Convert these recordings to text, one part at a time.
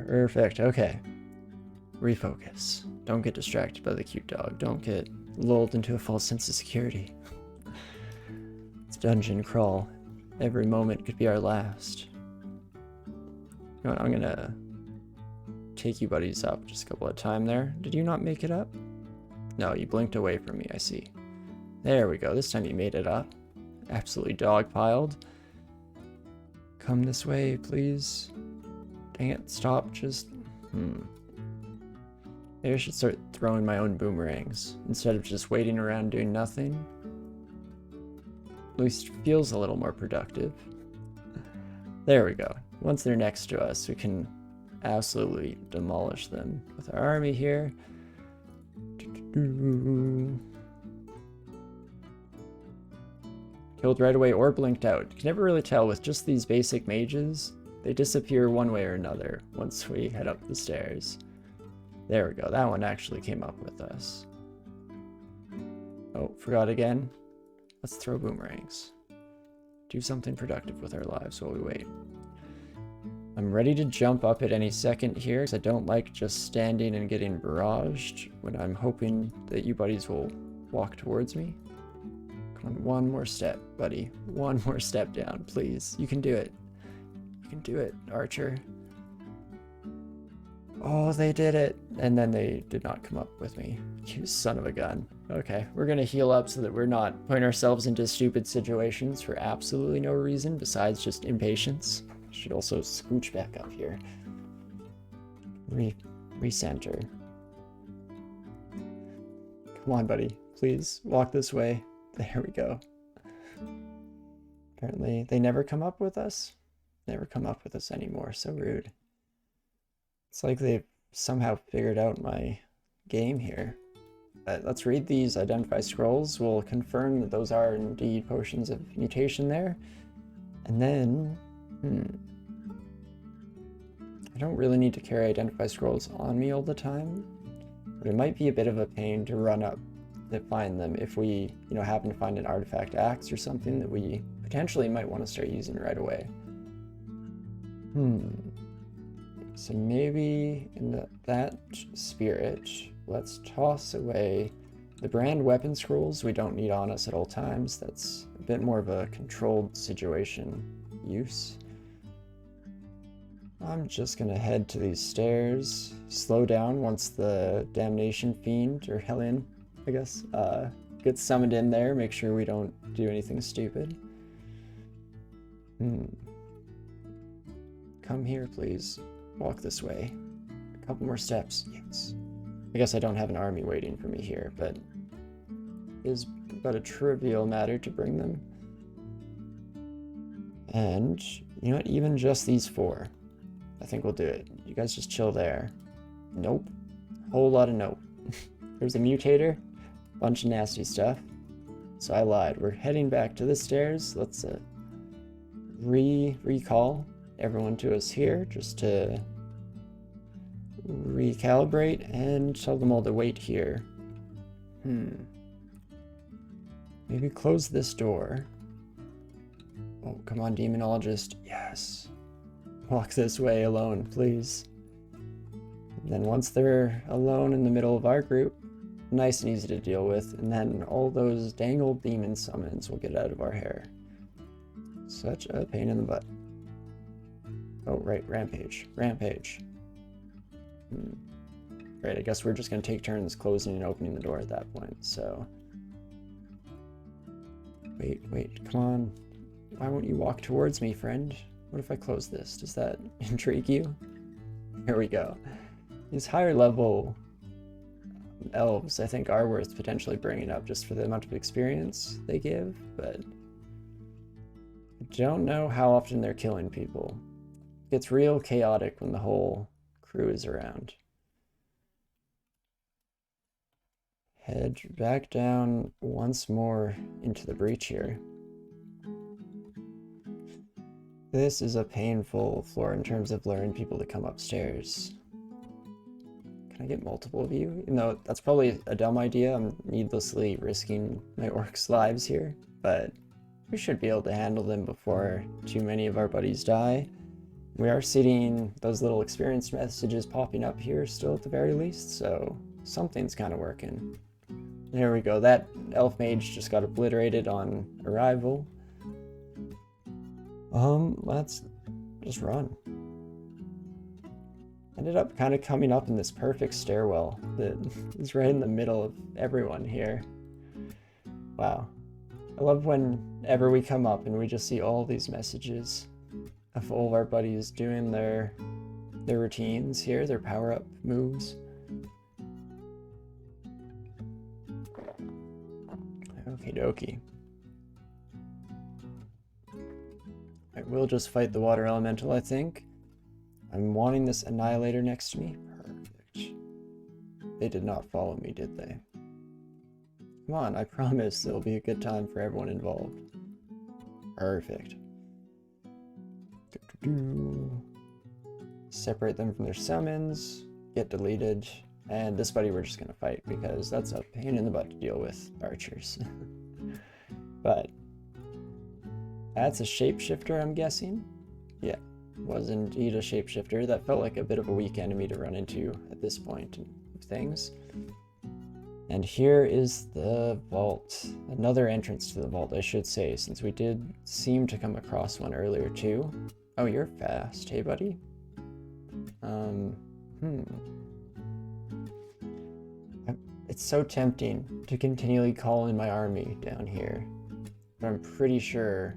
Perfect. Okay. Refocus. Don't get distracted by the cute dog. Don't get lulled into a false sense of security. It's dungeon crawl. Every moment could be our last. You know what? I'm gonna take you buddies up just a couple of times there. Did you not make it up? No, you blinked away from me, I see. There we go. This time you made it up. Absolutely dogpiled. Come this way, please. Dang it, stop, just... Maybe I should start throwing my own boomerangs, instead of just waiting around doing nothing. At least feels a little more productive. There we go. Once they're next to us, we can absolutely demolish them with our army here. Killed right away or blinked out. You can never really tell with just these basic mages. They disappear one way or another once we head up the stairs. There we go. That one actually came up with us. Oh, forgot again. Let's throw boomerangs. Do something productive with our lives while we wait. I'm ready to jump up at any second here, because I don't like just standing and getting barraged when I'm hoping that you buddies will walk towards me. Come on, one more step, buddy. One more step down, please. You can do it. You can do it, Archer. Oh, they did it. And then they did not come up with me. You son of a gun. Okay, we're gonna heal up so that we're not putting ourselves into stupid situations for absolutely no reason besides just impatience. Should also scooch back up here. Recenter. Come on, buddy. Please, walk this way. There we go. Apparently, they never come up with us. Never come up with us anymore. So rude. It's like they've somehow figured out my game here. Let's read these identify scrolls. We'll confirm that those are indeed potions of mutation there. And then... I don't really need to carry identify scrolls on me all the time, but it might be a bit of a pain to run up to find them if we, happen to find an artifact axe or something that we potentially might want to start using right away. So maybe in that spirit, let's toss away the brand weapon scrolls we don't need on us at all times. That's a bit more of a controlled situation use. I'm just gonna head to these stairs, slow down once the Damnation Fiend, or Hellion, I guess, gets summoned in there, make sure we don't do anything stupid. Come here, please. Walk this way. A couple more steps, yes. I guess I don't have an army waiting for me here, but it is but a trivial matter to bring them. And, you know what, even just these four. I think we'll do it. You guys just chill there. Nope. Whole lot of nope. There's a mutator. Bunch of nasty stuff. So I lied. We're heading back to the stairs. Let's recall everyone to us here just to recalibrate and tell them all to wait here. Maybe close this door. Oh, come on, demonologist. Yes. Walk this way alone, please. And then once they're alone in the middle of our group, nice and easy to deal with, and then all those dang old demon summons will get out of our hair. Such a pain in the butt. Oh, right, rampage. Rampage. Right, I guess we're just going to take turns closing and opening the door at that point, so... Wait, come on. Why won't you walk towards me, friend? What if I close this? Does that intrigue you? Here we go. These higher level elves, I think, are worth potentially bringing up just for the amount of experience they give, but I don't know how often they're killing people. It gets real chaotic when the whole crew is around. Head back down once more into the breach here. This is a painful floor in terms of luring people to come upstairs. Can I get multiple of you? Even though that's probably a dumb idea, I'm needlessly risking my orcs' lives here, but we should be able to handle them before too many of our buddies die. We are seeing those little experience messages popping up here still at the very least, so something's kind of working. There we go. That elf mage just got obliterated on arrival. Let's just run. Ended up kind of coming up in this perfect stairwell that is right in the middle of everyone here. Wow. I love whenever we come up and we just see all these messages of all of our buddies doing their routines here, their power-up moves. Okie dokie. I will just fight the water elemental, I think. I'm wanting this annihilator next to me. Perfect. They did not follow me, did they? Come on, I promise it'll be a good time for everyone involved. Perfect. Separate them from their summons, get deleted, and this buddy we're just gonna fight because that's a pain in the butt to deal with archers. But that's a shapeshifter, I'm guessing. Yeah, was indeed a shapeshifter. That felt like a bit of a weak enemy to run into at this point of things. And here is the vault. Another entrance to the vault, I should say, since we did seem to come across one earlier too. Oh, you're fast. Hey, buddy. It's so tempting to continually call in my army down here. But I'm pretty sure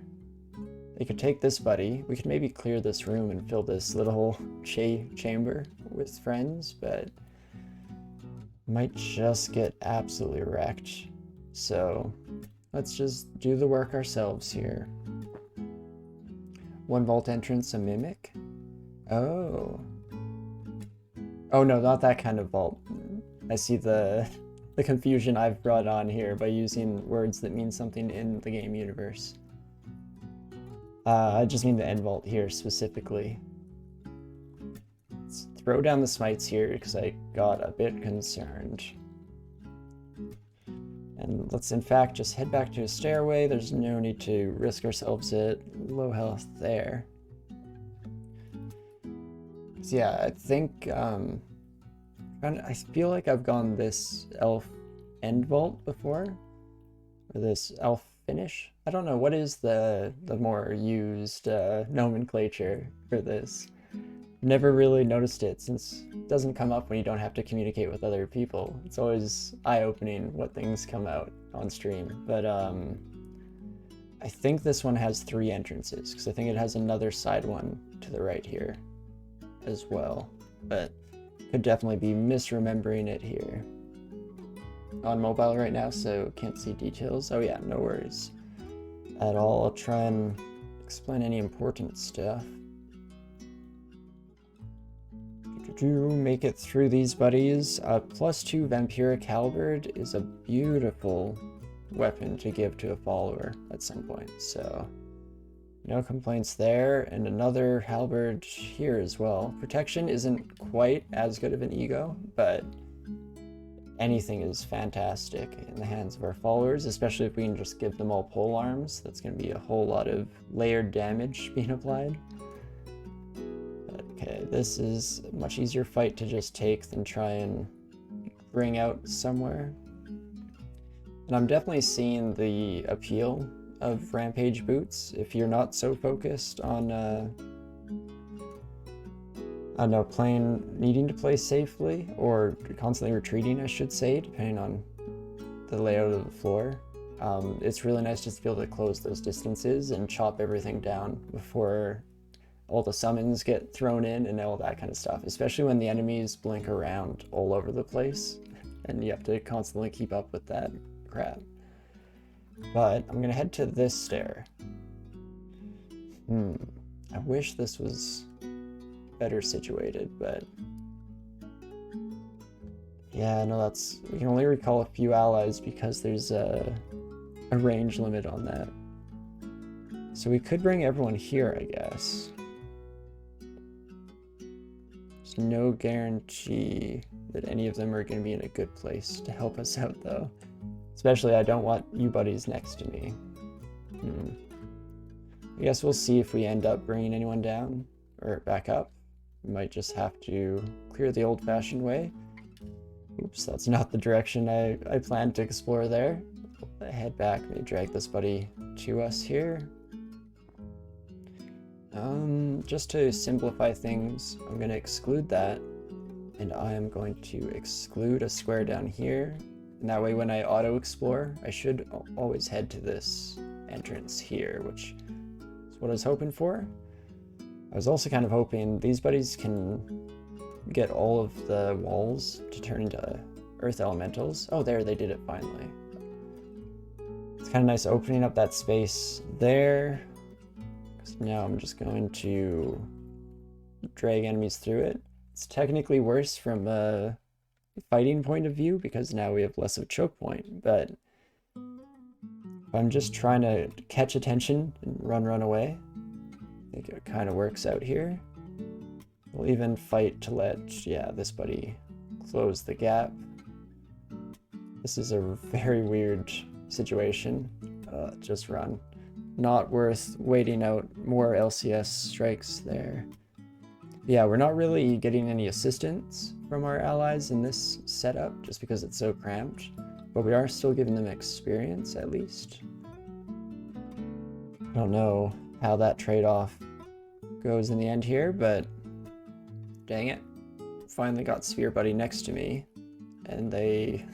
they could take this buddy. We could maybe clear this room and fill this little chamber with friends, but might just get absolutely wrecked. So let's just do the work ourselves here. One vault entrance, a mimic? Oh. Oh no, not that kind of vault. I see the confusion I've brought on here by using words that mean something in the game universe. I just mean the end vault here specifically. Let's throw down the smites here because I got a bit concerned. And let's in fact just head back to a stairway. There's no need to risk ourselves at low health there. So yeah, I think I feel like I've gone this elf end vault before, or this elf finish. I don't know, what is the more used nomenclature for this? Never really noticed it since it doesn't come up when you don't have to communicate with other people. It's always eye-opening what things come out on stream. But I think this one has 3 entrances because I think it has another side one to the right here as well. But could definitely be misremembering it here. On mobile right now, so can't see details. Oh yeah, no worries at all. I'll try and explain any important stuff. Make it through these buddies. +2 Vampiric Halberd is a beautiful weapon to give to a follower at some point, so no complaints there. And another halberd here as well. Protection isn't quite as good of an ego, but anything is fantastic in the hands of our followers, especially if we can just give them all pole arms. That's going to be a whole lot of layered damage being applied. Okay, this is a much easier fight to just take than try and bring out somewhere. And I'm definitely seeing the appeal of Rampage boots if you're not so focused on needing to play safely or constantly retreating, I should say, depending on the layout of the floor. It's really nice just to be able to close those distances and chop everything down before all the summons get thrown in and all that kind of stuff, especially when the enemies blink around all over the place and you have to constantly keep up with that crap. But I'm gonna head to this stair. I wish this was better situated, but yeah, no, we can only recall a few allies because there's a range limit on that. So we could bring everyone here, I guess. There's no guarantee that any of them are going to be in a good place to help us out, though. Especially, I don't want you buddies next to me. I guess we'll see if we end up bringing anyone down, or back up. We might just have to clear the old-fashioned way. Oops, that's not the direction I planned to explore there. Head back, maybe drag this buddy to us here. Just to simplify things, I'm going to exclude that, and I am going to exclude a square down here. And that way when I auto-explore, I should always head to this entrance here, which is what I was hoping for. I was also kind of hoping these buddies can get all of the walls to turn into earth elementals. Oh, there, they did it finally. It's kind of nice opening up that space there. Because now I'm just going to drag enemies through it. It's technically worse from a fighting point of view because now we have less of a choke point, but if I'm just trying to catch attention and run away, I think it kind of works out here. We'll even fight to let, yeah, this buddy close the gap. This is a very weird situation. Just run. Not worth waiting out more LCS strikes there. Yeah, we're not really getting any assistance from our allies in this setup just because it's so cramped, but we are still giving them experience at least. I don't know how that trade-off goes in the end here, but dang it. Finally got Sphere Buddy next to me, and they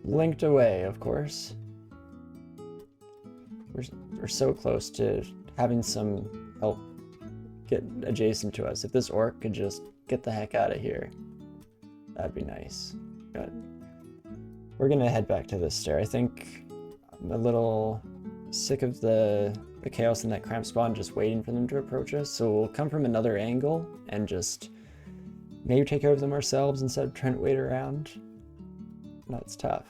linked away, of course. We're so close to having some help get adjacent to us. If this orc could just get the heck out of here, that'd be nice. But we're gonna head back to this stair. I think I'm a little sick of the chaos in that cramped spawn, just waiting for them to approach us, so we'll come from another angle and just maybe take care of them ourselves instead of trying to wait around. No, it's tough.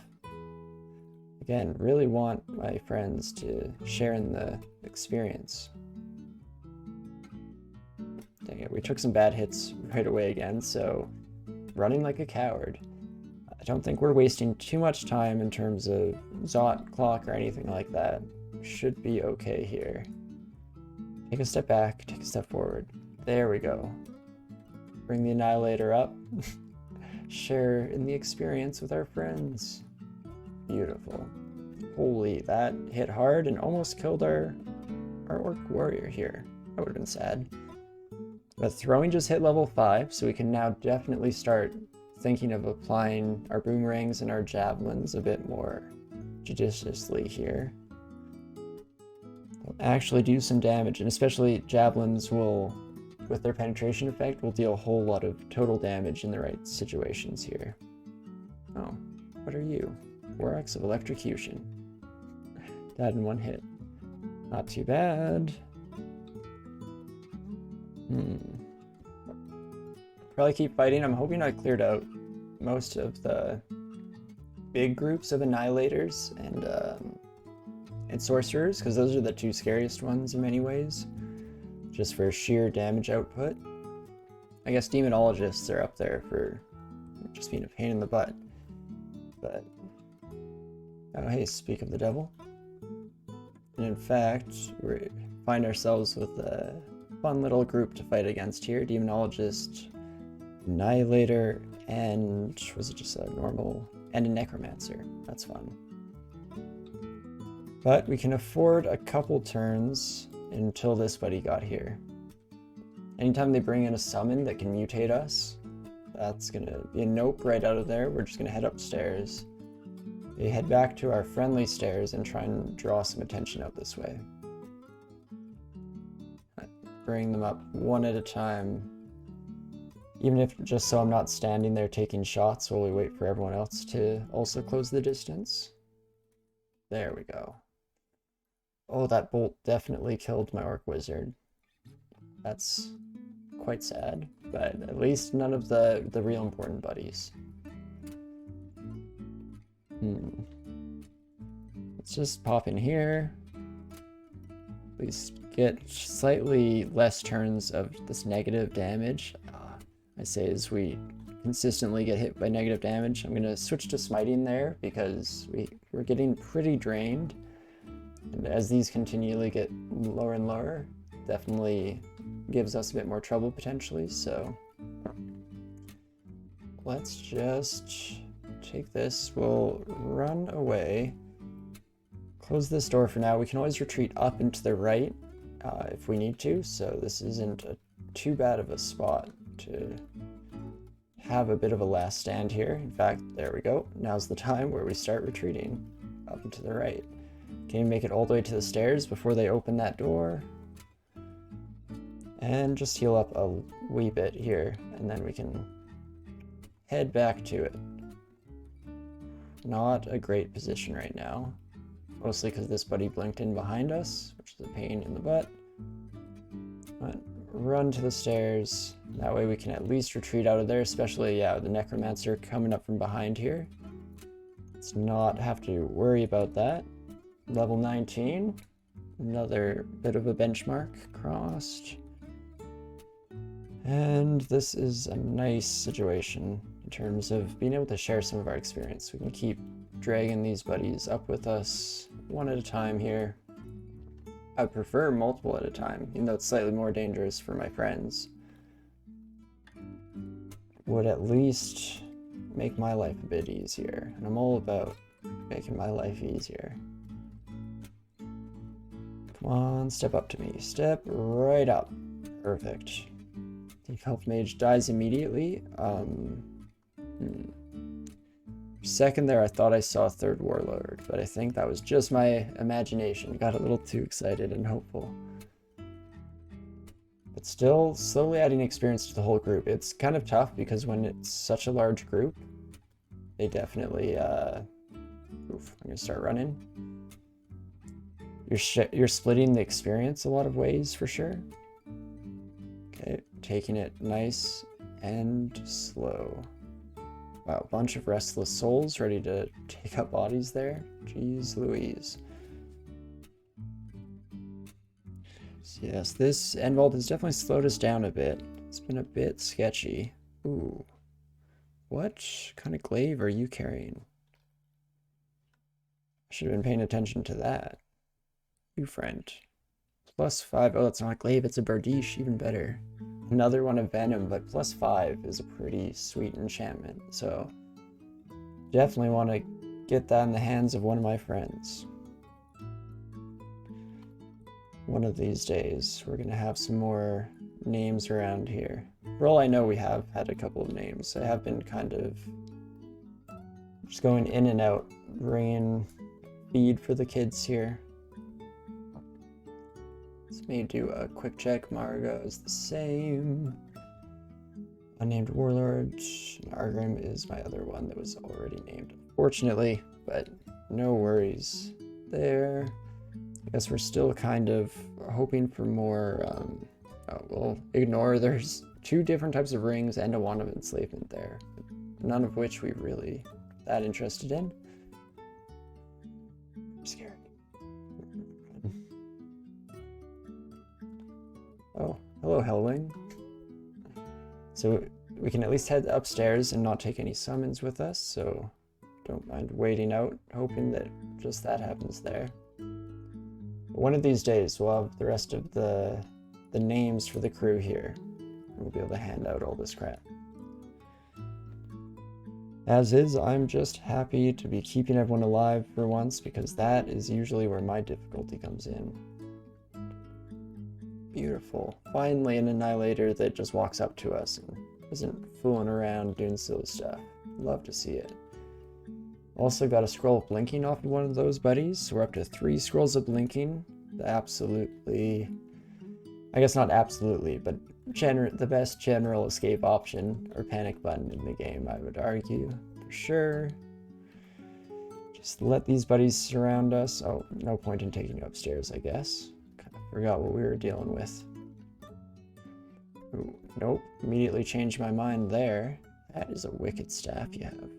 Again, really want my friends to share in the experience. Dang it, we took some bad hits right away again, so running like a coward. I don't think we're wasting too much time in terms of Zot clock or anything like that. Should be okay here. Take a step back, take a step forward. There we go. Bring the Annihilator up. Share in the experience with our friends. Beautiful. Holy, that hit hard and almost killed our Orc Warrior here. That would have been sad. But throwing just hit level 5, so we can now definitely start thinking of applying our boomerangs and our javelins a bit more judiciously here. They'll actually do some damage, and especially javelins will, with their penetration effect, will deal a whole lot of total damage in the right situations here. Oh, what are you? 4x of electrocution. Died in one hit. Not too bad. Probably keep fighting. I'm hoping I cleared out most of the big groups of Annihilators and Sorcerers, because those are the two scariest ones in many ways, just for sheer damage output. I guess Demonologists are up there for just being a pain in the butt. But, oh hey, speak of the devil. And in fact, we find ourselves with a fun little group to fight against here. Demonologist, Annihilator, and was it just a normal, and a Necromancer. That's fun. But we can afford a couple turns until this buddy got here. Anytime they bring in a summon that can mutate us, that's gonna be a nope right out of there. We're just gonna head upstairs. We head back to our friendly stairs and try and draw some attention out this way. Bring them up one at a time, even if just so I'm not standing there taking shots while we wait for everyone else to also close the distance. There we go. Oh, that bolt definitely killed my Orc Wizard. That's quite sad, but at least none of the real important buddies. Let's just pop in here. At least get slightly less turns of this negative damage. I say as we consistently get hit by negative damage. I'm going to switch to smiting there because we're getting pretty drained. And as these continually get lower and lower, definitely gives us a bit more trouble potentially, so let's just take this. We'll run away. Close this door for now. We can always retreat up and to the right if we need to, so this isn't too bad of a spot to have a bit of a last stand here. In fact, there we go. Now's the time where we start retreating up and to the right. Can you make it all the way to the stairs before they open that door? And just heal up a wee bit here, and then we can head back to it. Not a great position right now. Mostly because this buddy blinked in behind us, which is a pain in the butt. But run to the stairs. That way we can at least retreat out of there, especially, yeah, the necromancer coming up from behind here. Let's not have to worry about that. Level 19. Another bit of a benchmark crossed. And this is a nice situation in terms of being able to share some of our experience. We can keep dragging these buddies up with us one at a time here. I prefer multiple at a time, even though it's slightly more dangerous for my friends. Would at least make my life a bit easier, and I'm all about making my life easier. Come on, step up to me. Step right up. Perfect. Deep Health Mage dies immediately. Second there, I thought I saw a third Warlord, but I think that was just my imagination. Got a little too excited and hopeful. But still, slowly adding experience to the whole group. It's kind of tough because when it's such a large group, they definitely, I'm gonna start running. You're splitting the experience a lot of ways for sure. Okay, taking it nice and slow. Wow, bunch of restless souls ready to take up bodies there. Jeez Louise. So yes, this end vault has definitely slowed us down a bit. It's been a bit sketchy. Ooh. What kind of glaive are you carrying? I should have been paying attention to that. You friend. +5. Oh, that's not a glaive, it's a bardiche, even better. Another one of Venom, but +5 is a pretty sweet enchantment, so definitely want to get that in the hands of one of my friends. One of these days, we're going to have some more names around here. For all I know, we have had a couple of names. I have been kind of just going in and out, bringing feed for the kids here. Let me do a quick check. Margo is the same. Unnamed Warlord. Argrim is my other one that was already named, unfortunately, but no worries there. I guess we're still kind of hoping for more, we'll ignore there's 2 different types of rings and a wand of enslavement there, none of which we really that interested in. I'm scared. Oh, hello, Hellwing. So we can at least head upstairs and not take any summons with us, so don't mind waiting out, hoping that just that happens there. But one of these days, we'll have the rest of the names for the crew here, and we'll be able to hand out all this crap. As is, I'm just happy to be keeping everyone alive for once, because that is usually where my difficulty comes in. Beautiful. Finally an annihilator that just walks up to us and isn't fooling around doing silly stuff. Love to see it. Also got a scroll of blinking off of one of those buddies, so we're up to 3 scrolls of blinking. Absolutely, I guess not absolutely, but the best general escape option or panic button in the game, I would argue, for sure. Just let these buddies surround us. Oh, no point in taking you upstairs, I guess. Forgot what we were dealing with. Ooh, nope, immediately changed my mind there. That is a wicked staff you have.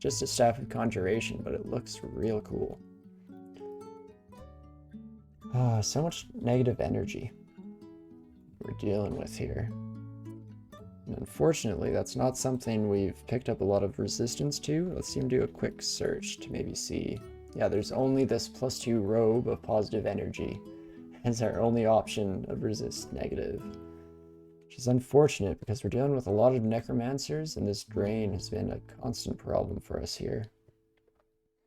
Just a staff of conjuration, but it looks real cool. Ah, so much negative energy we're dealing with here. And unfortunately, that's not something we've picked up a lot of resistance to. Let's see him do a quick search to maybe see. Yeah, there's only this +2 robe of positive energy. Hence our only option of resist negative. Which is unfortunate because we're dealing with a lot of necromancers and this drain has been a constant problem for us here.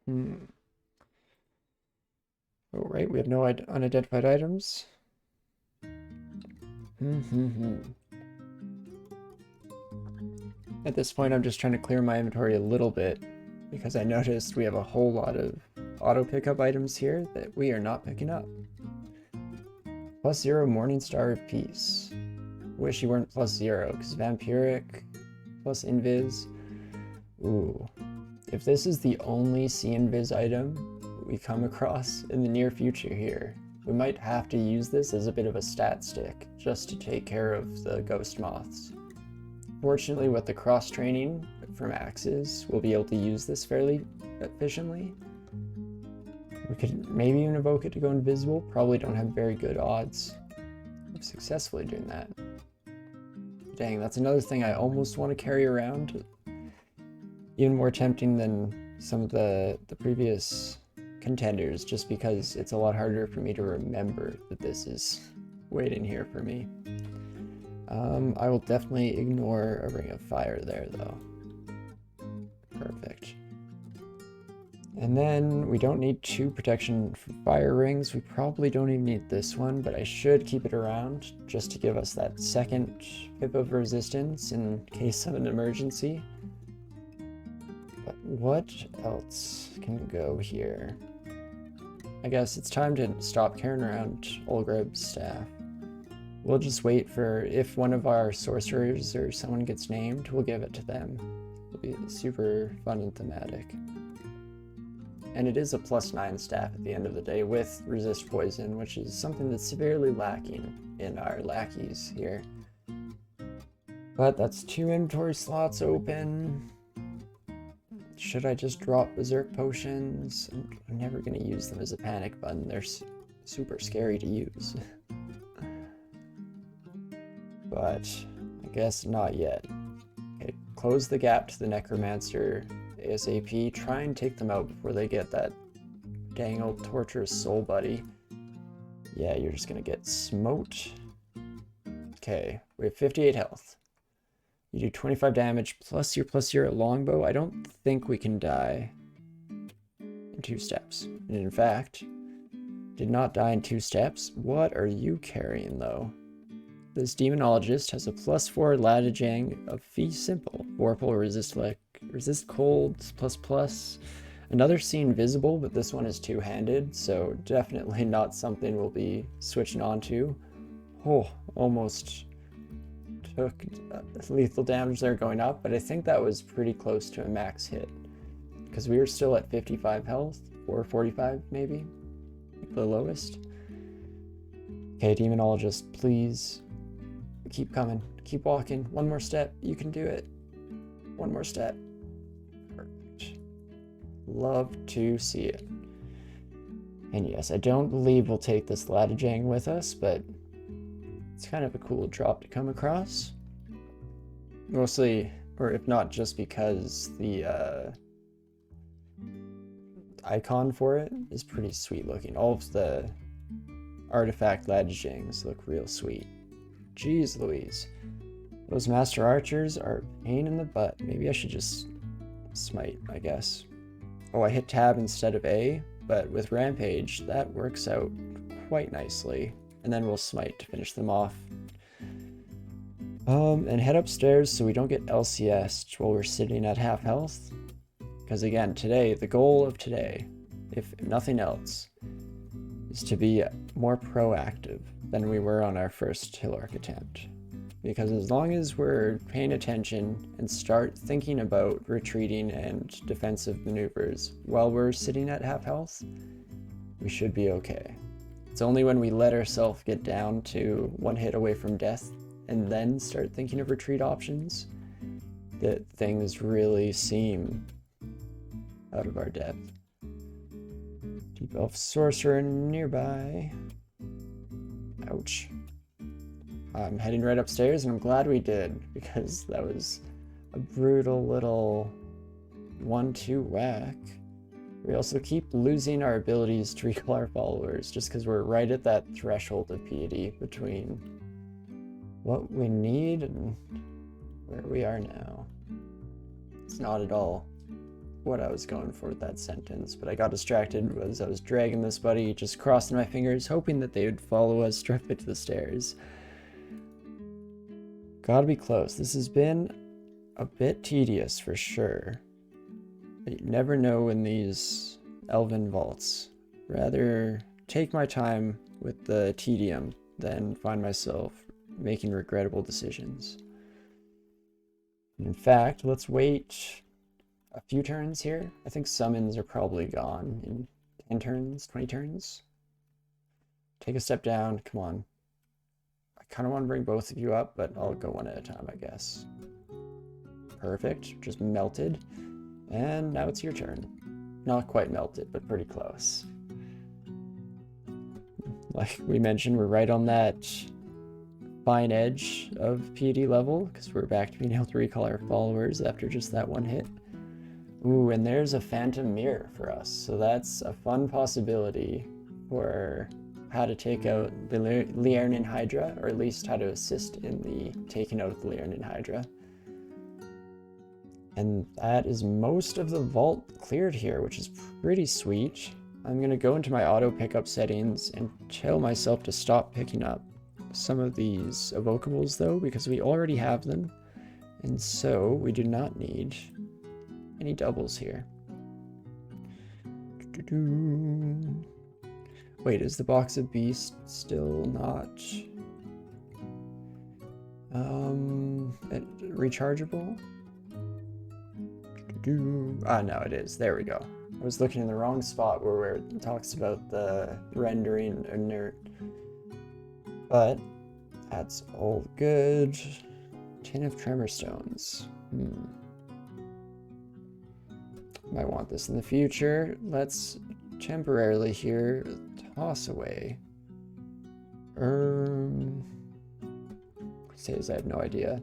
Oh, right, we have no unidentified items. At this point, I'm just trying to clear my inventory a little bit because I noticed we have a whole lot of auto pickup items here that we are not picking up. +0 Morningstar of Peace. Wish you weren't +0 because Vampiric plus Invis. Ooh. If this is the only C-Invis item we come across in the near future here, we might have to use this as a bit of a stat stick just to take care of the ghost moths. Fortunately, with the cross-training from axes, we'll be able to use this fairly efficiently. We could maybe even evoke it to go invisible. Probably don't have very good odds of successfully doing that. Dang, that's another thing I almost want to carry around. Even more tempting than some of the previous contenders, just because it's a lot harder for me to remember that this is waiting here for me. I will definitely ignore a Ring of Fire there, though. Perfect. And then we don't need 2 protection fire rings. We probably don't even need this one, but I should keep it around just to give us that second pip of resistance in case of an emergency. But what else can go here? I guess it's time to stop carrying around Olgreb's staff. We'll just wait for if one of our sorcerers or someone gets named, we'll give it to them. It'll be super fun and thematic. And it is a +9 staff at the end of the day with resist poison, which is something that's severely lacking in our lackeys here. But that's 2 inventory slots open. Should I just drop Berserk Potions? I'm never going to use them as a panic button. They're super scary to use. But I guess not yet. Okay, close the gap to the Necromancer ASAP. Try and take them out before they get that dang old torturous soul buddy. Yeah, you're just going to get smote. Okay, we have 58 health. You do 25 damage plus your longbow. I don't think we can die in 2 steps. And in fact, did not die in 2 steps. What are you carrying, though? This demonologist has a +4 Latijang of Fee Simple. Vorpal resist cold ++. Another scene visible, but this one is 2-handed, so definitely not something we'll be switching on to. Oh, almost took lethal damage there going up, but I think that was pretty close to a max hit because we were still at 55 health or 45 maybe, the lowest. Okay, demonologist, please keep coming, keep walking. 1 more step, you can do it. 1 more step. Perfect. Love to see it. And yes, I don't believe we'll take this Latijang with us, but it's kind of a cool drop to come across. Mostly, or if not just because the icon for it is pretty sweet looking. All of the artifact Latijangs look real sweet. Jeez Louise. Those master archers are a pain in the butt. Maybe I should just smite, I guess. Oh, I hit tab instead of A, but with rampage, that works out quite nicely. And then we'll smite to finish them off. And head upstairs so we don't get LCS'd while we're sitting at half health. Because again, today, the goal of today, if nothing else, is to be more proactive than we were on our first Hillark attempt. Because as long as we're paying attention and start thinking about retreating and defensive maneuvers while we're sitting at half health, we should be okay. It's only when we let ourselves get down to 1 hit away from death and then start thinking of retreat options that things really seem out of our depth. Deep Elf Sorcerer nearby. Ouch. I'm heading right upstairs, and I'm glad we did, because that was a brutal little 1-2 whack. We also keep losing our abilities to recall our followers, just because we're right at that threshold of piety between what we need and where we are now. It's not at all what I was going for with that sentence, but I got distracted as I was dragging this buddy, just crossing my fingers, hoping that they would follow us directly to the stairs. Gotta be close. This has been a bit tedious for sure. But you never know in these elven vaults. Rather take my time with the tedium than find myself making regrettable decisions. In fact, let's wait a few turns here. I think summons are probably gone in 10 turns, 20 turns. Take a step down, come on. I kind of want to bring both of you up, but I'll go one at a time, I guess. Perfect, just melted. And now it's your turn. Not quite melted, but pretty close. Like we mentioned, we're right on that fine edge of PD level, because we're back to being able to recall our followers after just that one hit. Ooh, and there's a phantom mirror for us, so that's a fun possibility for how to take out the Liarnan Hydra, or at least how to assist in the taking out of the Liarnan Hydra. And that is most of the vault cleared here, which is pretty sweet. I'm going to go into my auto pickup settings and tell myself to stop picking up some of these evocables though, because we already have them. And so we do not need any doubles here. Wait, is the box of beast still not rechargeable? Ah, no, it is. There we go. I was looking in the wrong spot where it talks about the rendering inert. But that's all good. Tin of tremor stones. Might want this in the future. Let's temporarily here toss away. Says I have no idea.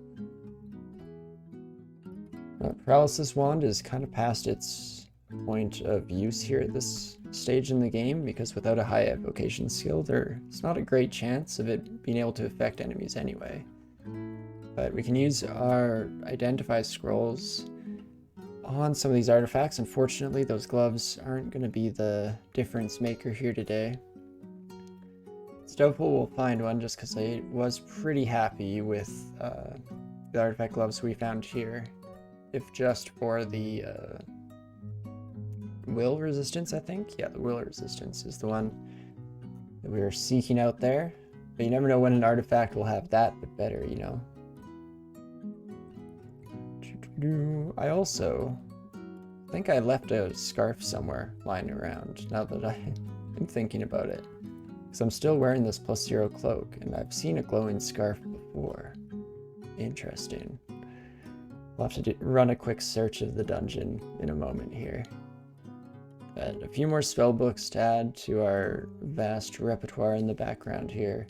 Paralysis wand is kind of past its point of use here at this stage in the game, because without a high evocation skill, there's not a great chance of it being able to affect enemies anyway. But we can use our identify scrolls on some of these artifacts. Unfortunately, those gloves aren't going to be the difference maker here today. It's doubtful we'll find one, just because I was pretty happy with the artifact gloves we found here. If just for the will resistance, I think. Yeah, the will resistance is the one that we were seeking out there. But you never know when an artifact will have that, but better, you know. I also think I left a scarf somewhere lying around, now that I'm thinking about it. Because I'm still wearing this +0 cloak, and I've seen a glowing scarf before. Interesting. We'll have to run a quick search of the dungeon in a moment here. But a few more spell books to add to our vast repertoire in the background here.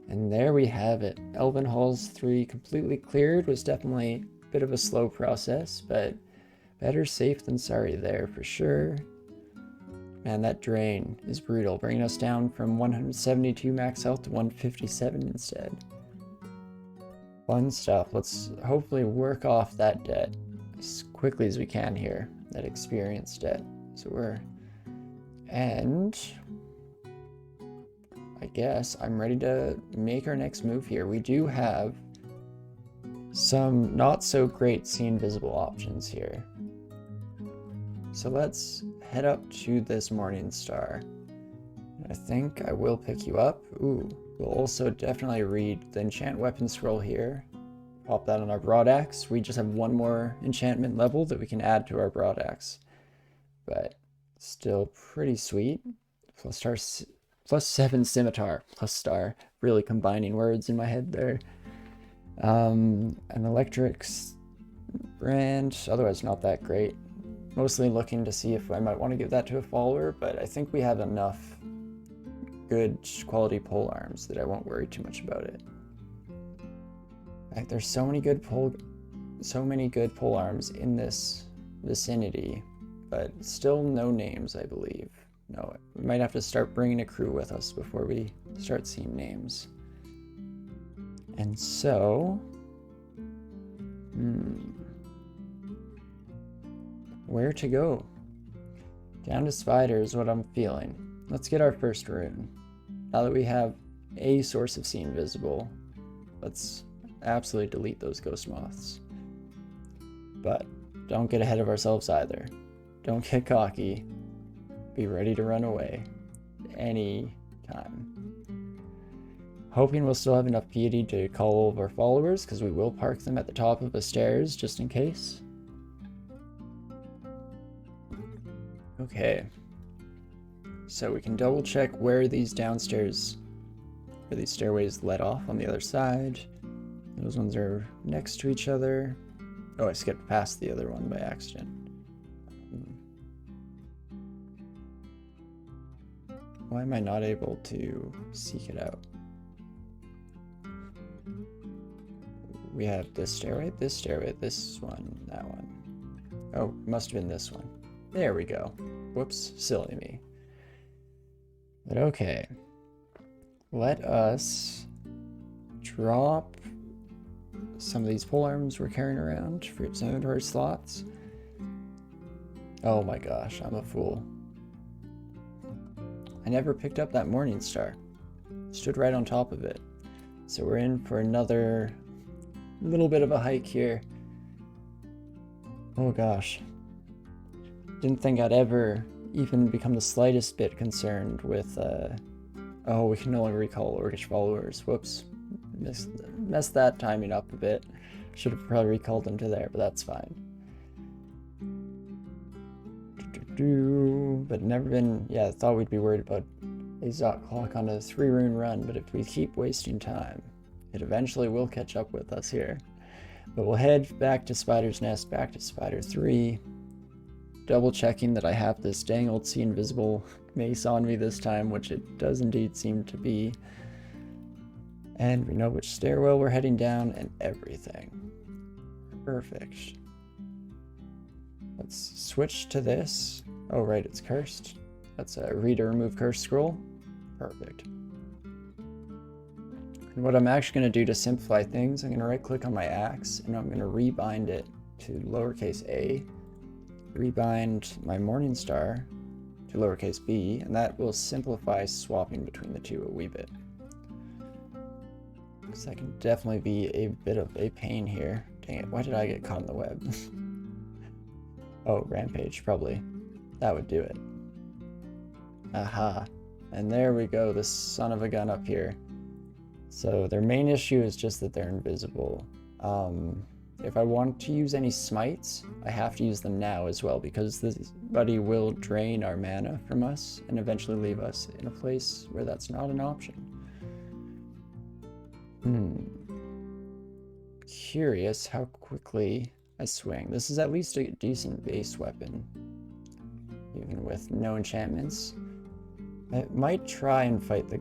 And there we have it. Elven Halls 3 completely cleared. Was definitely a bit of a slow process, but better safe than sorry there for sure. Man, that drain is brutal, bringing us down from 172 max health to 157 instead. Fun stuff. Let's hopefully work off that debt as quickly as we can here, that experience debt. And I guess I'm ready to make our next move here. We do have some not so great see invisible options here. So let's head up to this Morning Star. I think I will pick you up. Ooh, we'll also definitely read the enchant weapon scroll here. Pop that on our broadaxe. We just have one more enchantment level that we can add to our broadaxe. But still pretty sweet. +7 scimitar, plus star. Really combining words in my head there. An electric brand, otherwise not that great. Mostly looking to see if I might want to give that to a follower, but I think we have enough good quality pole arms that I won't worry too much about it. In fact, there's so many good pole arms in this vicinity, but still no names, I believe. No, we might have to start bringing a crew with us before we start seeing names. And so... where to go? Down to spider is what I'm feeling. Let's get our first rune. Now that we have a source of seeing visible, let's absolutely delete those ghost moths. But don't get ahead of ourselves either. Don't get cocky. Be ready to run away any time. Hoping we'll still have enough piety to call all of our followers, because we will park them at the top of the stairs just in case. Okay. So we can double check where these stairways led off on the other side. Those ones are next to each other. Oh, I skipped past the other one by accident. Why am I not able to seek it out? We have this stairway, this one, that one. Oh, it must have been this one. There we go. Whoops, silly me. But okay. Let us drop some of these polearms we're carrying around, free up some inventory slots. Oh my gosh, I'm a fool. I never picked up that morning star. Stood right on top of it. So we're in for another little bit of a hike here. Oh gosh. Didn't think I'd ever even become the slightest bit concerned with, oh, we can no longer recall orcish followers. Whoops. Messed that timing up a bit. Should have probably recalled them to there, but that's fine. But never been, yeah, thought we'd be worried about a Zot clock on a 3-rune run, but if we keep wasting time, it eventually will catch up with us here. But we'll head back to Spider's Nest, back to Spider 3, double checking that I have this dang old See Invisible mace on me this time, which it does indeed seem to be. And we know which stairwell we're heading down and everything. Perfect. Let's switch to this. Oh, right, it's cursed. That's a read or remove curse scroll. Perfect. And what I'm actually going to do to simplify things, I'm going to right click on my axe and I'm going to rebind it to lowercase a, rebind my morning star to lowercase b, and that will simplify swapping between the two a wee bit. Because that can definitely be a bit of a pain here. Dang it, why did I get caught in the web? Oh, rampage, probably. That would do it. Aha. And there we go, the son of a gun up here. So their main issue is just that they're invisible. If I want to use any smites, I have to use them now as well, because this buddy will drain our mana from us and eventually leave us in a place where that's not an option. Curious how quickly I swing. This is at least a decent base weapon, even with no enchantments. I might try and fight the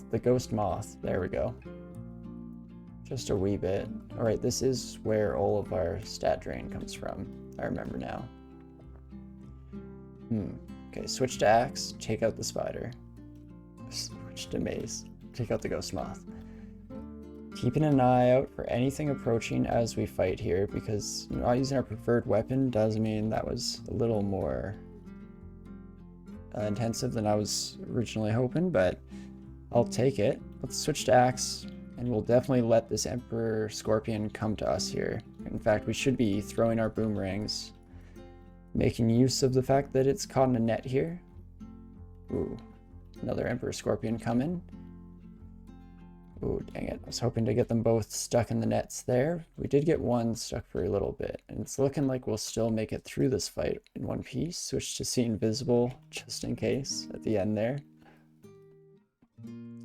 the ghost moth. There we go. Just a wee bit. Alright, this is where all of our stat drain comes from. I remember now. Okay, switch to axe, take out the spider. Switch to mace, take out the ghost moth. Keeping an eye out for anything approaching as we fight here, because not using our preferred weapon does mean that was a little more intensive than I was originally hoping, but I'll take it. Let's switch to axe, and we'll definitely let this Emperor Scorpion come to us here. In fact, we should be throwing our boomerangs, making use of the fact that it's caught in a net here. Ooh, another Emperor Scorpion coming. Ooh, dang it. I was hoping to get them both stuck in the nets there. We did get one stuck for a little bit, and it's looking like we'll still make it through this fight in one piece. Switch to See Invisible, just in case, at the end there.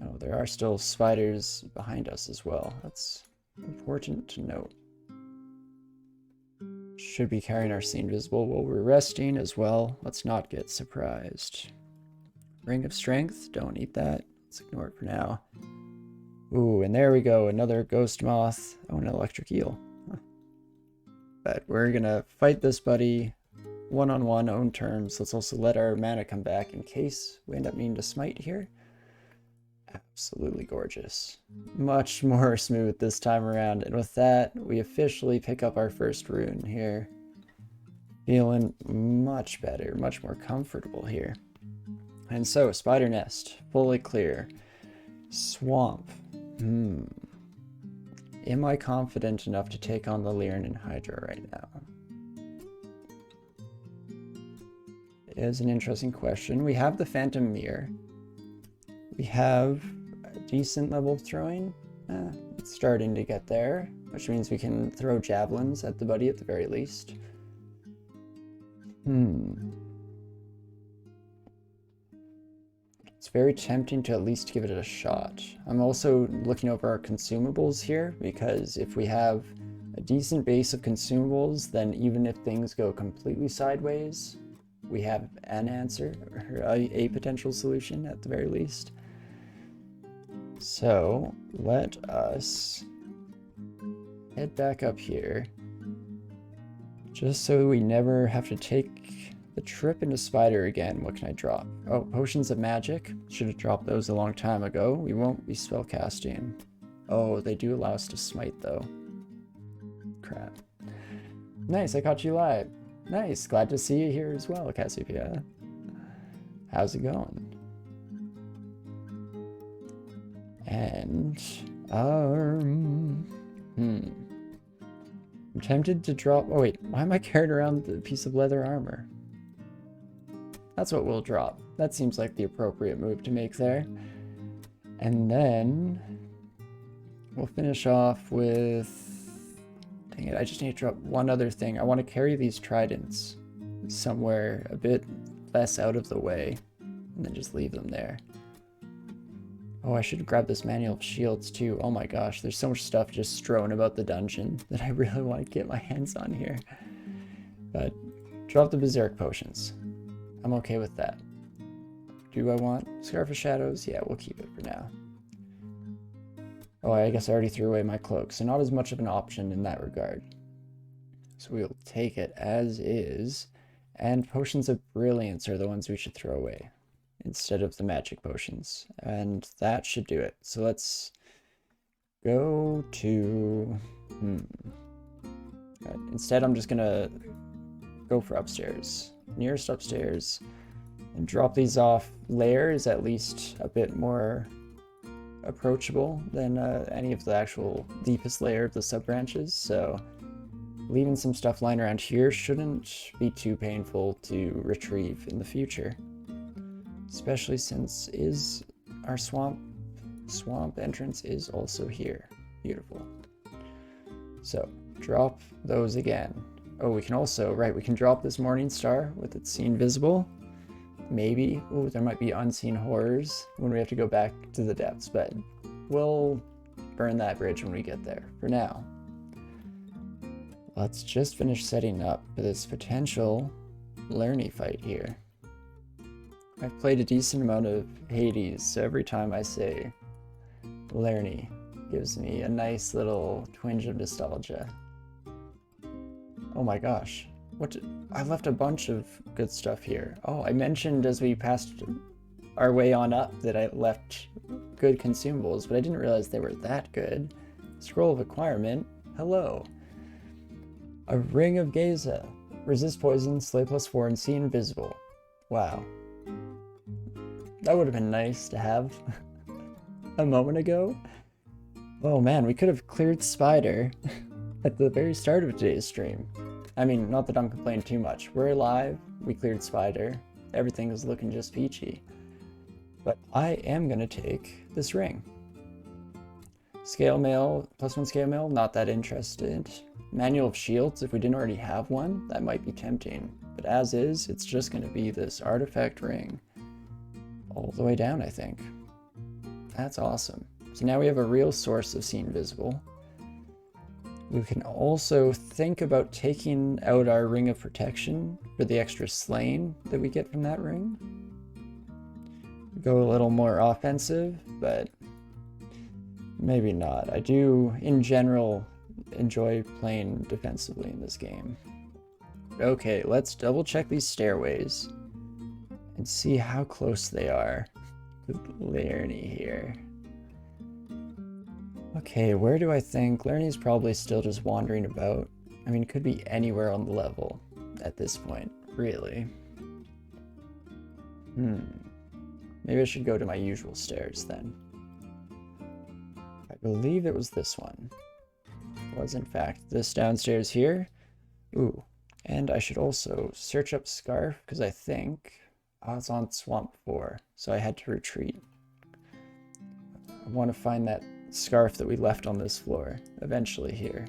Oh, there are still spiders behind us as well. That's important to note. Should be carrying our See Invisible while we're resting as well. Let's not get surprised. Ring of Strength, don't eat that. Let's ignore it for now. Ooh, and there we go, another ghost moth. Oh, an electric eel. Huh. But we're gonna fight this buddy one-on-one, own terms. Let's also let our mana come back in case we end up needing to smite here. Absolutely gorgeous. Much more smooth this time around. And with that, we officially pick up our first rune here. Feeling much better, much more comfortable here. And so, spider nest, fully clear. Swamp. Am I confident enough to take on the Lyran and Hydra right now? It is an interesting question. We have the Phantom Mirror. We have a decent level of throwing. It's starting to get there, which means we can throw javelins at the buddy at the very least. It's very tempting to at least give it a shot. I'm also looking over our consumables here, because if we have a decent base of consumables, then even if things go completely sideways, we have an answer, or a potential solution at the very least. So let us head back up here, just so we never have to take the trip into Spider again. What can I drop? Oh, Potions of Magic. Should have dropped those a long time ago. We won't be spellcasting. Oh, they do allow us to smite though. Crap. Nice, I caught you live. Nice, glad to see you here as well, Cassiopeia. How's it going? And, I'm tempted to drop, oh wait, why am I carrying around the piece of leather armor? That's what we'll drop. That seems like the appropriate move to make there. And then we'll finish off with, dang it, I just need to drop one other thing. I want to carry these tridents somewhere a bit less out of the way, and then just leave them there. Oh, I should grab this manual of shields too. Oh my gosh, there's so much stuff just strewn about the dungeon that I really want to get my hands on here. But drop the Berserk potions. I'm okay with that. Do I want Scarf of Shadows? Yeah, we'll keep it for now. Oh, I guess I already threw away my cloak, so not as much of an option in that regard. So we'll take it as is. And Potions of Brilliance are the ones we should throw away instead of the magic potions. And that should do it. So let's go to... Instead, I'm just gonna go for upstairs. Nearest upstairs. And drop these off. Lair is at least a bit more approachable than any of the actual deepest layer of the sub-branches, so leaving some stuff lying around here shouldn't be too painful to retrieve in the future. Especially since our swamp entrance is also here. Beautiful. So, drop those again. Oh, we can also, right, we can drop this Morning Star with it seen visible. Maybe. Oh, there might be unseen horrors when we have to go back to the depths, but we'll burn that bridge when we get there. For now, let's just finish setting up for this potential Lerny fight here. I've played a decent amount of Hades, so every time I say Lerny, gives me a nice little twinge of nostalgia. Oh my gosh. I left a bunch of good stuff here. Oh, I mentioned as we passed our way on up that I left good consumables, but I didn't realize they were that good. Scroll of Acquirement. Hello. A Ring of Geza. Resist poison, slay +4, and see invisible. Wow. That would have been nice to have a moment ago. Oh man, we could have cleared Spider at the very start of today's stream. I mean, not that I'm complaining too much. We're alive, we cleared Spider, everything is looking just peachy. But I am gonna take this ring. Scale mail, +1 scale mail, not that interested. Manual of Shields, if we didn't already have one, that might be tempting. But as is, it's just gonna be this artifact ring. All the way down, I think. That's awesome. So now we have a real source of Seen Visible. We can also think about taking out our Ring of Protection for the extra slaying that we get from that ring. Go a little more offensive, but maybe not. I do, in general, enjoy playing defensively in this game. Okay, let's double check these stairways and see how close they are to Lerny here. Okay, where do I think? Lerny's probably still just wandering about. I mean, it could be anywhere on the level at this point, really. Maybe I should go to my usual stairs then. I believe it was this one. It was in fact this downstairs here. Ooh, and I should also search up Scarf because I think it's on Swamp 4, so I had to retreat. I want to find that scarf that we left on this floor eventually here.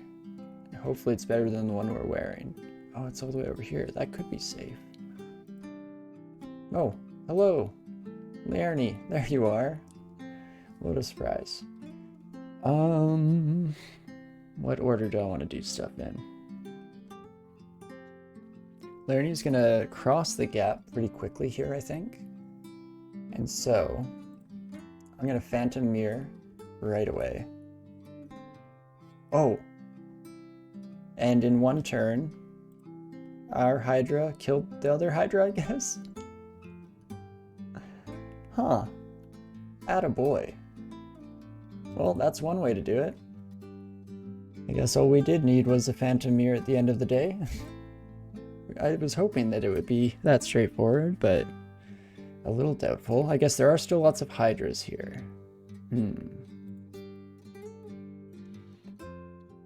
Hopefully it's better than the one we're wearing. Oh, it's all the way over here. That could be safe. Oh, hello. Lerny, there you are. What a surprise. What order do I want to do stuff in? Lerny's gonna cross the gap pretty quickly here, I think. And so, I'm gonna Phantom Mirror right away. Oh! And in one turn, our Hydra killed the other Hydra, I guess? Huh. Attaboy. Well, that's one way to do it. I guess all we did need was a Phantom Mirror at the end of the day. I was hoping that it would be that straightforward, but a little doubtful. I guess there are still lots of Hydras here.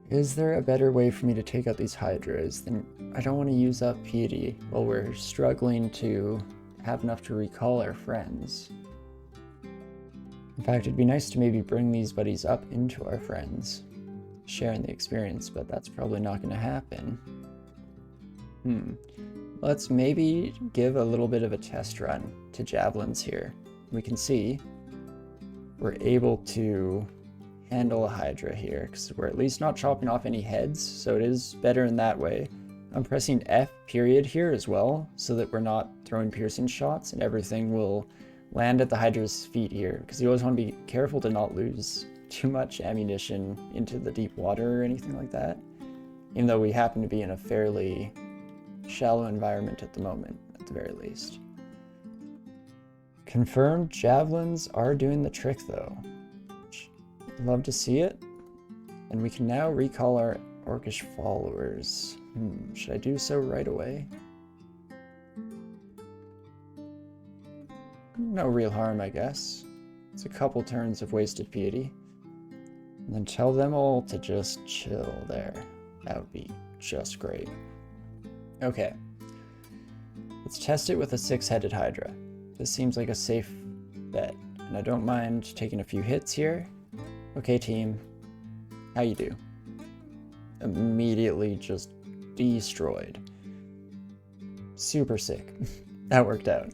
Is there a better way for me to take out these Hydras? Then I don't want to use up piety while we're struggling to have enough to recall our friends. In fact, it'd be nice to maybe bring these buddies up into our friends, sharing the experience, but that's probably not going to happen. Let's maybe give a little bit of a test run to javelins here. We can see we're able to handle a Hydra here, because we're at least not chopping off any heads, so it is better in that way. I'm pressing F period here as well, so that we're not throwing piercing shots and everything will land at the Hydra's feet here, because you always want to be careful to not lose too much ammunition into the deep water or anything like that, even though we happen to be in a fairly shallow environment at the moment, at the very least. Confirmed javelins are doing the trick though. Love to see it. And we can now recall our orcish followers. Should I do so right away? No real harm, I guess. It's a couple turns of wasted piety. And then tell them all to just chill there. That would be just great. Okay. Let's test it with a 6-headed Hydra. This seems like a safe bet, and I don't mind taking a few hits here. Okay, team. How you do? Immediately just destroyed. Super sick. That worked out.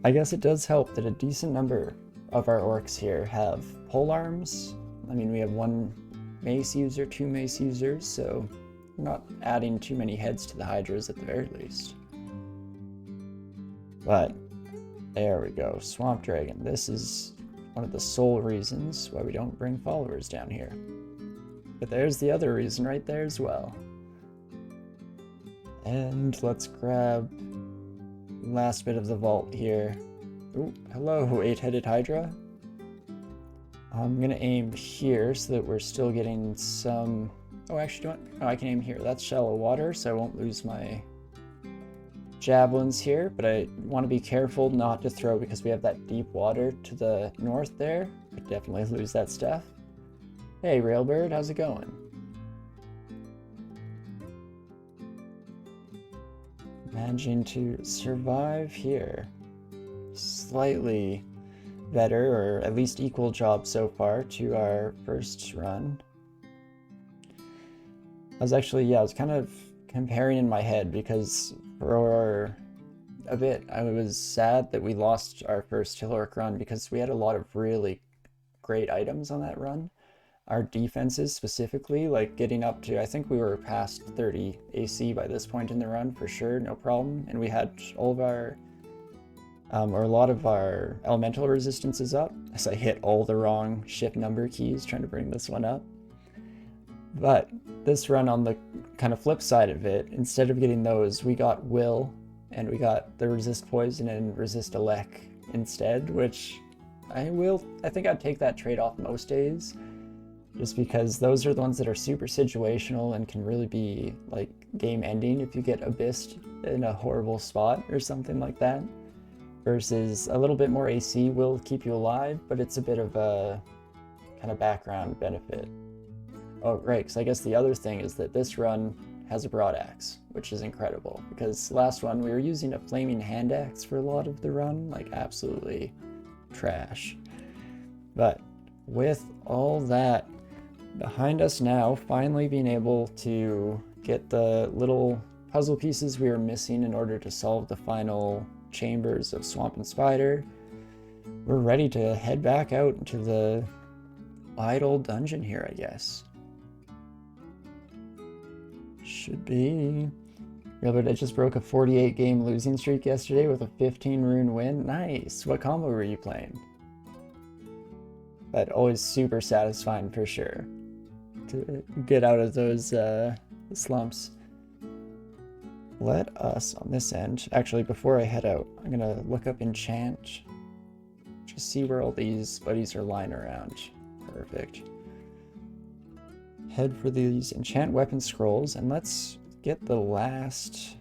I guess it does help that a decent number of our orcs here have polearms. I mean, we have 1 mace user, 2 mace users, so we're not adding too many heads to the Hydras at the very least. But there we go, Swamp Dragon. This is one of the sole reasons why we don't bring followers down here. But there's the other reason right there as well. And let's grab the last bit of the vault here. Ooh, hello, 8-headed Hydra. I'm gonna aim here so that we're still getting some... Oh, actually, I can aim here. That's shallow water, so I won't lose my javelins here, but I want to be careful not to throw because we have that deep water to the north there. Could definitely lose that stuff. Hey, Railbird, how's it going? Managing to survive here. Slightly better, or at least equal job so far to our first run. I was kind of comparing in my head because for a bit I was sad that we lost our first Hill Orc run because we had a lot of really great items on that run. Our defenses specifically, like getting up to, I think we were past 30 AC by this point in the run for sure, no problem. And we had all of our, or a lot of our elemental resistances up, as I hit all the wrong shift number keys trying to bring this one up. But this run, on the kind of flip side of it, instead of getting those, we got Will, and we got the resist poison and resist elect instead, which I think I'd take that trade-off most days. just because those are the ones that are super situational and can really be like game ending if you get abyssed in a horrible spot or something like that. Versus a little bit more AC will keep you alive, but it's a bit of a kind of background benefit. Oh, right, because I guess the other thing is that this run has a broadaxe, which is incredible, because last one we were using a flaming hand axe for a lot of the run, like absolutely trash. But with all that behind us now, finally being able to get the little puzzle pieces we were missing in order to solve the final chambers of Swamp and Spider, we're ready to head back out into the wide old dungeon here, I guess. Should be. Robert, I just broke a 48 game losing streak yesterday with a 15 rune win. Nice. What combo were you playing? But always super satisfying for sure to get out of those slumps. Let us on this end. Actually, before I head out, I'm gonna look up enchant. Just see where all these buddies are lying around. Perfect. Head for these enchant weapon scrolls, and let's get the last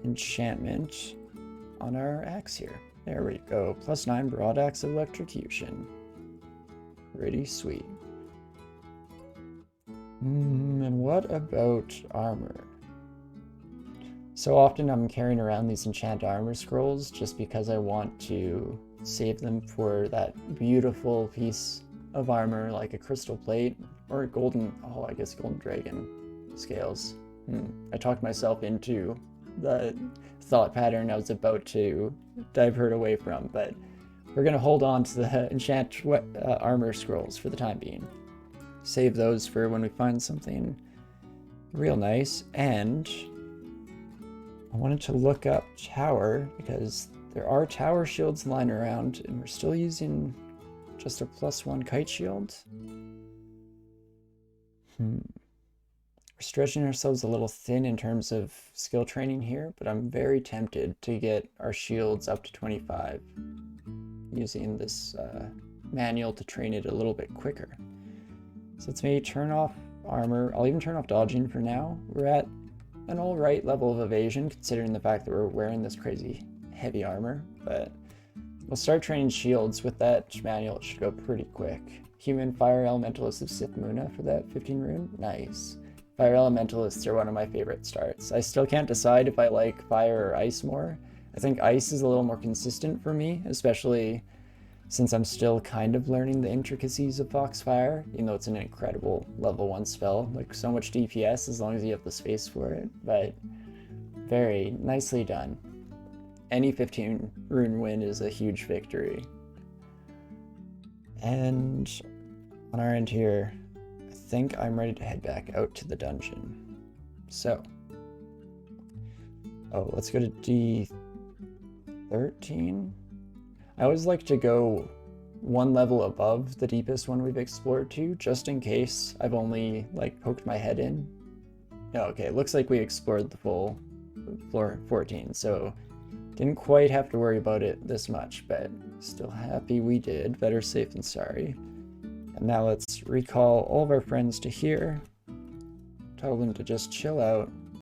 enchantment on our axe here. There we go. +9 broadaxe electrocution. Pretty sweet. And what about armor? So often I'm carrying around these enchant armor scrolls just because I want to save them for that beautiful piece of armor like a crystal plate or a golden, oh, I guess golden dragon scales. I talked myself into the thought pattern I was about to divert away from, but we're going to hold on to the enchant armor scrolls for the time being. Save those for when we find something real nice. And I wanted to look up tower because there are tower shields lying around and we're still using just a +1 kite shield. We're stretching ourselves a little thin in terms of skill training here, but I'm very tempted to get our shields up to 25 using this manual to train it a little bit quicker. So let's maybe turn off armor. I'll even turn off dodging for now. We're at an alright level of evasion considering the fact that we're wearing this crazy heavy armor, but we'll start training shields with that manual. It should go pretty quick. Human Fire Elementalist of Sith Muna for that 15 rune. Nice. Fire Elementalists are one of my favorite starts. I still can't decide if I like fire or ice more. I think ice is a little more consistent for me, especially since I'm still kind of learning the intricacies of Foxfire, even though it's an incredible level 1 spell. Like, so much DPS as long as you have the space for it, but very nicely done. Any 15 rune win is a huge victory. And on our end here, I think I'm ready to head back out to the dungeon. So, let's go to D13. I always like to go one level above the deepest one we've explored to, just in case I've only like poked my head in. Oh, okay, it looks like we explored the full floor 14, so didn't quite have to worry about it this much, but still happy we did. Better safe than sorry. And now let's recall all of our friends to here. Tell them to just chill out.